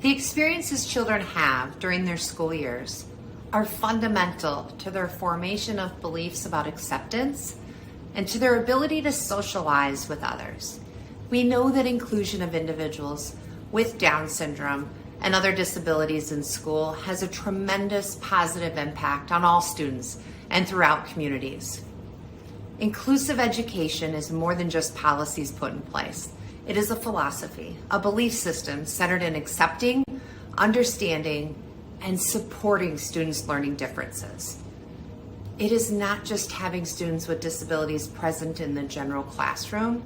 The experiences children have during their school years are fundamental to their formation of beliefs about acceptance and to their ability to socialize with others. We know that inclusion of individuals with Down syndrome and other disabilities in school has a tremendous positive impact on all students and throughout communities. Inclusive education is more than just policies put in place. It is a philosophy, a belief system centered in accepting, understanding, and supporting students' learning differences. It is not just having students with disabilities present in the general classroom.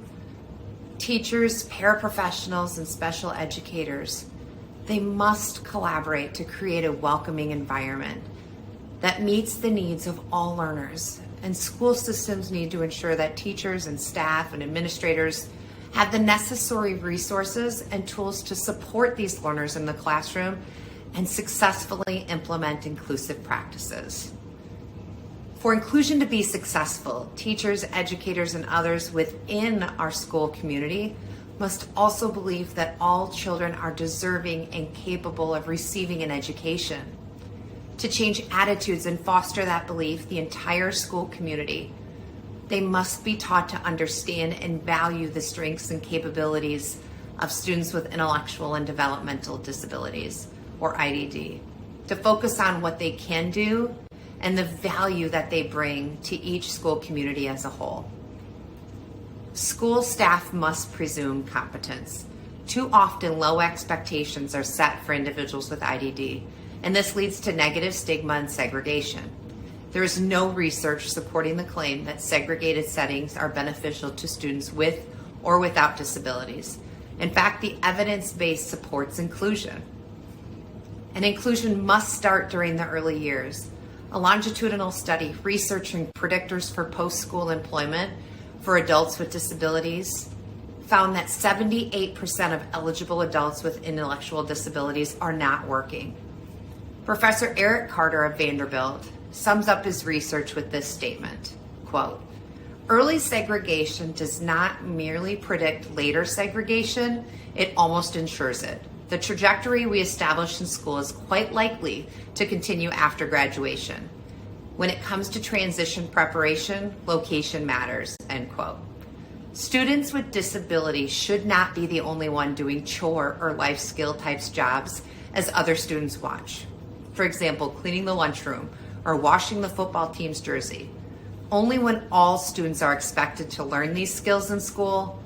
Teachers, paraprofessionals, and special educators, they must collaborate to create a welcoming environment that meets the needs of all learners. And school systems need to ensure that teachers and staff and administrators have the necessary resources and tools to support these learners in the classroom and successfully implement inclusive practices. For inclusion to be successful, teachers, educators, and others within our school community must also believe that all children are deserving and capable of receiving an education. To change attitudes and foster that belief, the entire school community, they must be taught to understand and value the strengths and capabilities of students with intellectual and developmental disabilities, or IDD, to focus on what they can do and the value that they bring to each school community as a whole. School staff must presume competence. Too often, low expectations are set for individuals with IDD, and this leads to negative stigma and segregation. There is no research supporting the claim that segregated settings are beneficial to students with or without disabilities. In fact, the evidence base supports inclusion. And inclusion must start during the early years. A longitudinal study researching predictors for post-school employment for adults with disabilities found that 78% of eligible adults with intellectual disabilities are not working. Professor Eric Carter of Vanderbilt sums up his research with this statement, quote, "Early segregation does not merely predict later segregation, it almost ensures it. The trajectory we establish in school is quite likely to continue after graduation. When it comes to transition preparation, location matters," end quote. Students with disabilities should not be the only one doing chore or life skill types jobs as other students watch. For example, cleaning the lunchroom or washing the football team's jersey. Only when all students are expected to learn these skills in school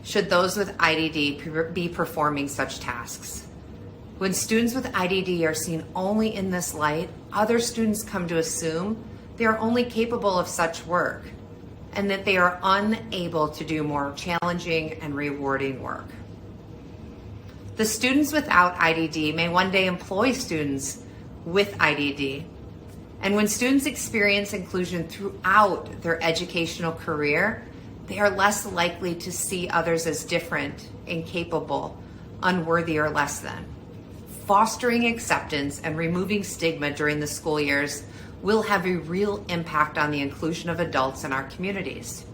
should those with IDD be performing such tasks. When students with IDD are seen only in this light, other students come to assume they are only capable of such work and that they are unable to do more challenging and rewarding work. The students without IDD may one day employ students with IDD. And when students experience inclusion throughout their educational career, they are less likely to see others as different, incapable, unworthy, or less than. Fostering acceptance and removing stigma during the school years will have a real impact on the inclusion of adults in our communities.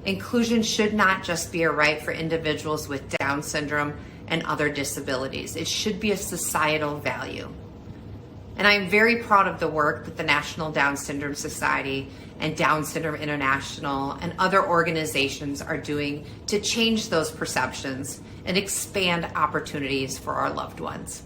Inclusion should not just be a right for individuals with Down syndrome and other disabilities. It should be a societal value. And I am very proud of the work that the National Down Syndrome Society and Down Syndrome International and other organizations are doing to change those perceptions and expand opportunities for our loved ones.